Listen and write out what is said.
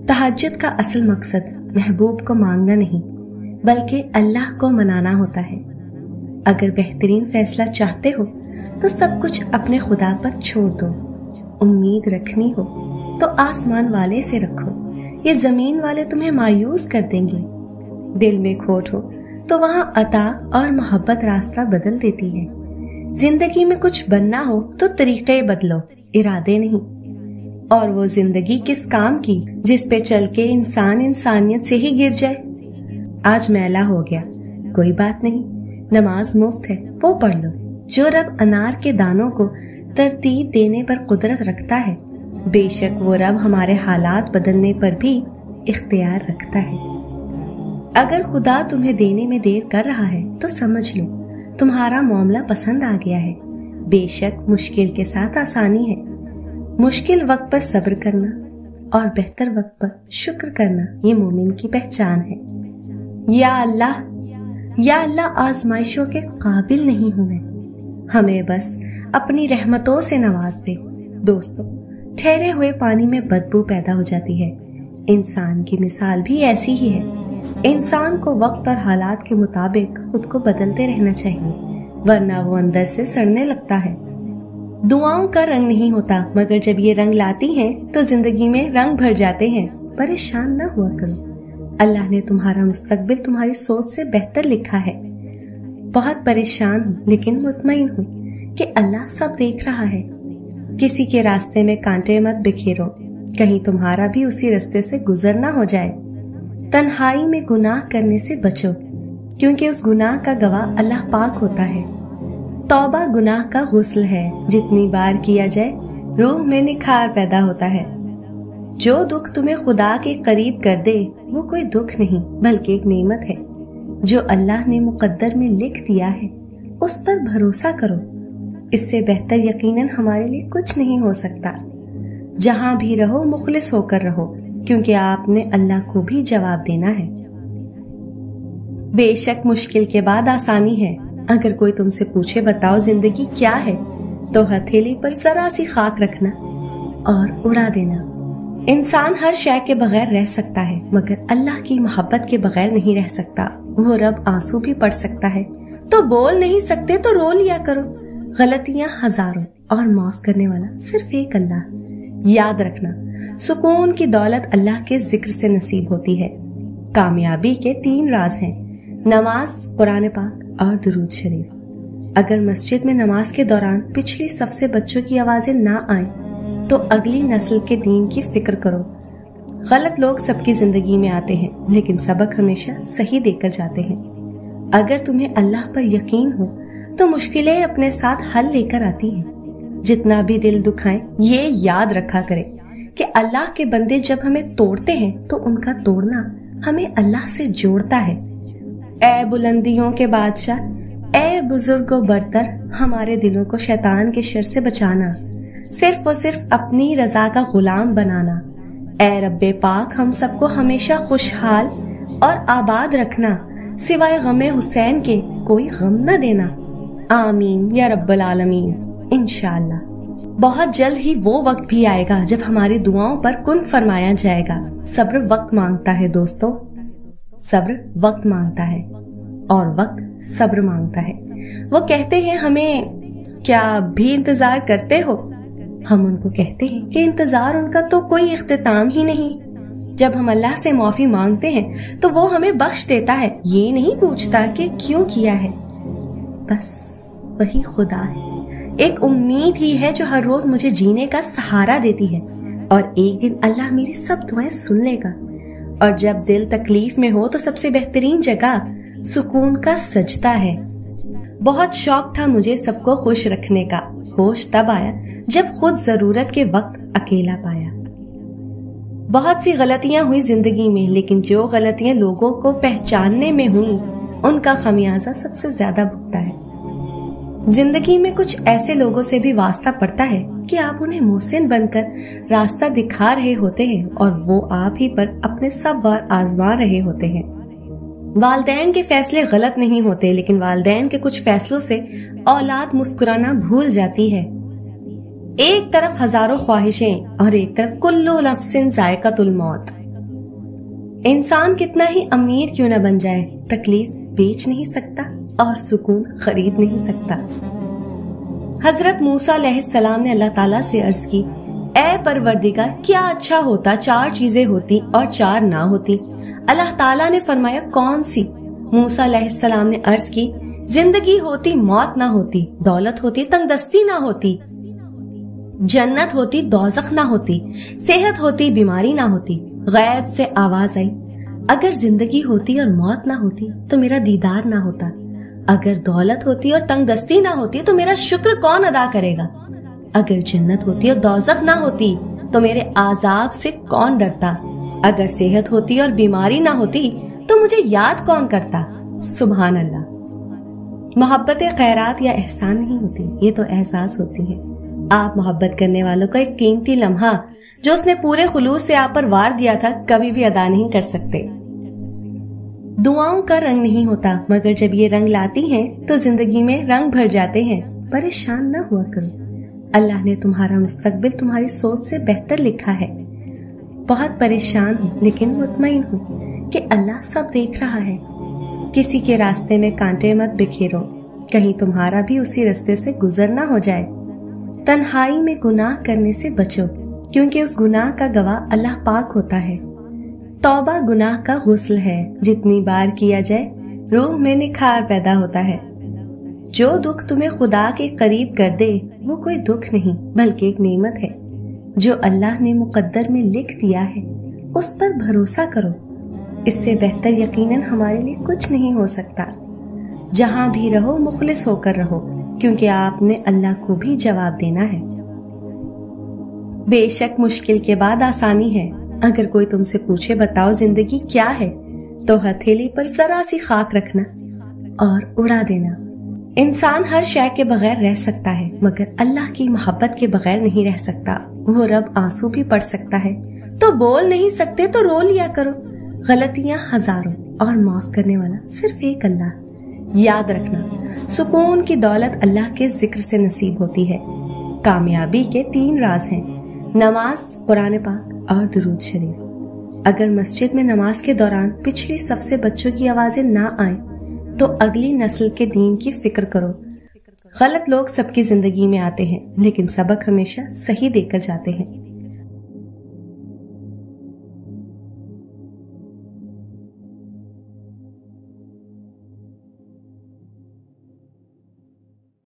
तहज्जुद का असल मकसद महबूब को मांगना नहीं बल्कि अल्लाह को मनाना होता है। अगर बेहतरीन फैसला चाहते हो तो सब कुछ अपने खुदा पर छोड़ दो। उम्मीद रखनी हो तो आसमान वाले से रखो, ये जमीन वाले तुम्हें मायूस कर देंगे। दिल में खोट हो तो वहां अता और मोहब्बत रास्ता बदल देती है। जिंदगी में कुछ बनना हो तो तरीके बदलो, इरादे नहीं। और वो जिंदगी किस काम की जिस पे चल के इंसान इंसानियत से ही गिर जाए। आज मैला हो गया, कोई बात नहीं, नमाज मुफ्त है, वो पढ़ लो। जो रब अनार के दानों को तरतीब देने पर कुदरत रखता है, बेशक वो रब हमारे हालात बदलने पर भी इख्तियार रखता है। अगर खुदा तुम्हें देने में देर कर रहा है तो समझ लो तुम्हारा मामला पसंद आ गया है। बेशक मुश्किल के साथ आसानी है। मुश्किल वक्त पर सब्र करना और बेहतर वक्त पर शुक्र करना ये मोमिन की पहचान है। या अल्लाह आजमाइशों के काबिल नहीं हूं मैं, हमें बस अपनी रहमतों से नवाज दे। दोस्तों, ठहरे हुए पानी में बदबू पैदा हो जाती है। इंसान की मिसाल भी ऐसी ही है। इंसान को वक्त और हालात के मुताबिक खुद को बदलते रहना चाहिए, वरना वो अंदर से सड़ने लगता है। दुआओं का रंग नहीं होता, मगर जब ये रंग लाती हैं तो जिंदगी में रंग भर जाते हैं। परेशान ना हुआ करो, अल्लाह ने तुम्हारा मुस्तकबिल तुम्हारी सोच से बेहतर लिखा है। बहुत परेशान हूँ लेकिन मुतमईन हूँ कि अल्लाह सब देख रहा है। किसी के रास्ते में कांटे मत बिखेरो, कहीं तुम्हारा भी उसी रास्ते से गुजरना हो जाए। तन्हाई में गुनाह करने से बचो, क्योंकि उस गुनाह का गवाह अल्लाह पाक होता है। तौबा गुनाह का गुस्ल है, जितनी बार किया जाए रूह में निखार पैदा होता है। जो दुख तुम्हें खुदा के करीब कर दे वो कोई दुख नहीं बल्कि एक नेमत है जो अल्लाह ने मुकद्दर में लिख दिया है। उस पर भरोसा करो, इससे बेहतर यकीनन हमारे लिए कुछ नहीं हो सकता। जहां भी रहो मुखलिस होकर रहो, क्योंकि आपने अल्लाह को भी जवाब देना है। बेशक मुश्किल के बाद आसानी है। अगर कोई तुमसे पूछे बताओ जिंदगी क्या है, तो हथेली पर जरा सी खाक रखना और उड़ा देना। इंसान हर शय के बगैर रह सकता है, मगर अल्लाह की मोहब्बत के बगैर नहीं रह सकता। वो रब आंसू भी पड़ सकता है, तो बोल नहीं सकते तो रो लिया करो। गलतियां हजारों और माफ करने वाला सिर्फ एक अल्लाह। याद रखना, सुकून की दौलत अल्लाह के जिक्र से नसीब होती है। कामयाबी के 3 राज हैं: नमाज, कुरान पाक और दुरूद शरीफ। अगर मस्जिद में नमाज के दौरान पिछली सफ से बच्चों की आवाजें ना आए तो अगली नस्ल के दीन की फिक्र करो। गलत लोग सबकी जिंदगी में आते हैं, लेकिन सबक हमेशा सही देकर जाते हैं। अगर तुम्हें अल्लाह पर यकीन हो तो मुश्किलें अपने साथ हल लेकर आती हैं। जितना भी दिल दुखाएं, ये याद रखा करें कि अल्लाह के बंदे जब हमें तोड़ते हैं तो उनका तोड़ना हमें अल्लाह से जोड़ता है। ऐ बुलंदियों के बादशाह, ऐ बुजुर्गो बरतर, हमारे दिलों को शैतान के शर से बचाना, सिर्फ और सिर्फ अपनी रजा का गुलाम बनाना। ऐ रब्बे पाक, हम सबको हमेशा खुशहाल और आबाद रखना, सिवाय गमे हुसैन के कोई गम न देना। आमीन या रब्बल आलमीन। इंशाअल्लाह बहुत जल्द ही वो वक्त भी आएगा जब हमारी दुआओं पर कुन फरमाया जाएगा। सब्र वक्त मांगता है दोस्तों, सब्र वक्त मांगता है और वक्त सब्र मांगता है। वो कहते हैं हमें, क्या अब भी इंतजार करते हो? हम उनको कहते हैं कि इंतजार उनका तो कोई इख्तिताम ही नहीं। जब हम अल्लाह से माफी मांगते हैं तो वो हमें बख्श देता है, ये नहीं पूछता कि क्यों किया है। बस वही खुदा है, एक उम्मीद ही है जो हर रोज मुझे जीने का सहारा देती है। और एक दिन अल्लाह मेरी सब दुआएं सुन लेगा। और जब दिल तकलीफ में हो तो सबसे बेहतरीन जगह सुकून का सजदा है। बहुत शौक था मुझे सबको खुश रखने का, होश तब आया जब खुद जरूरत के वक्त अकेला पाया। बहुत सी गलतियां हुई जिंदगी में, लेकिन जो गलतियां लोगों को पहचानने में हुई उनका खमियाजा सबसे ज्यादा भुगता है। जिंदगी में कुछ ऐसे लोगों से भी वास्ता पड़ता है कि आप उन्हें मोहसिन बनकर रास्ता दिखा रहे होते हैं और वो आप ही पर अपने सब वार आजमा रहे होते हैं। वालिदैन के फैसले गलत नहीं होते, लेकिन वालिदैन के कुछ फैसलों से औलाद मुस्कुराना भूल जाती है। एक तरफ हजारों ख्वाहिशें और एक तरफ कुल्लु नफ्सिन जायकातुल मौत। इंसान कितना ही अमीर क्यों न बन जाए, तकलीफ बेच नहीं सकता और सुकून खरीद नहीं सकता। हजरत मूसा अलैहिस्सलाम ने अल्लाह ताला से अर्ज की, ऐ परवरदिगार, क्या अच्छा होता 4 चीजें होती और 4 ना होती। अल्लाह ताला ने फरमाया, कौन सी? मूसा अलैहिस्सलाम ने अर्ज की, जिंदगी होती, मौत ना होती, दौलत होती, तंगदस्ती ना होती, जन्नत होती, दोज़ख ना होती, सेहत होती, बीमारी ना होती। गैब से आवाज आई, अगर जिंदगी होती और मौत ना होती तो मेरा दीदार ना होता, अगर दौलत होती और तंगदस्ती ना होती तो मेरा शुक्र कौन अदा करेगा, अगर जन्नत होती और दोज़ख ना होती तो मेरे आजाब से कौन डरता, अगर सेहत होती और बीमारी ना होती तो मुझे याद कौन करता। सुभान अल्लाह। मोहब्बत खैरात या एहसान नहीं होती, ये तो एहसास होती है। आप मोहब्बत करने वालों का एक कीमती लम्हा जो उसने पूरे खुलूस से आप पर वार दिया था कभी भी अदा नहीं कर सकते। दुआओं का रंग नहीं होता, मगर जब ये रंग लाती हैं तो जिंदगी में रंग भर जाते हैं। परेशान न हुआ करो, अल्लाह ने तुम्हारा मुस्तकबिल तुम्हारी सोच से बेहतर लिखा है। बहुत परेशान हूँ लेकिन मुतमईन हूँ कि अल्लाह सब देख रहा है। किसी के रास्ते में कांटे मत बिखेरो, कहीं तुम्हारा भी उसी रास्ते से गुजरना हो जाए। तन्हाई में गुनाह करने से बचो, क्योंकि उस गुनाह का गवाह अल्लाह पाक होता है। तौबा गुनाह का गुस्ल है, जितनी बार किया जाए रूह में निखार पैदा होता है। जो दुख तुम्हें खुदा के करीब कर दे वो कोई दुख नहीं बल्कि एक नेमत है जो अल्लाह ने मुकद्दर में लिख दिया है। उस पर भरोसा करो, इससे बेहतर यकीनन हमारे लिए कुछ नहीं हो सकता। जहां भी रहो मुखलिस होकर रहो, क्योंकि आपने अल्लाह को भी जवाब देना है। बेशक मुश्किल के बाद आसानी है। अगर कोई तुमसे पूछे बताओ जिंदगी क्या है, तो हथेली पर जरा सी खाक रखना और उड़ा देना। इंसान हर शय के बगैर रह सकता है, मगर अल्लाह की मोहब्बत के बगैर नहीं रह सकता। वो रब आंसू भी पड़ सकता है, तो बोल नहीं सकते तो रो लिया करो। गलतियां हजारों और माफ करने वाला सिर्फ एक अल्लाह। याद रखना, सुकून की दौलत अल्लाह के जिक्र से नसीब होती है। कामयाबी के 3 राज हैं, नमाज, कुरान पाक और दुरूद शरीफ। अगर मस्जिद में नमाज के दौरान पिछली सफ से बच्चों की आवाजें ना आए तो अगली नस्ल के दीन की फिक्र करो। गलत लोग सबकी जिंदगी में आते हैं, लेकिन सबक हमेशा सही देकर जाते हैं।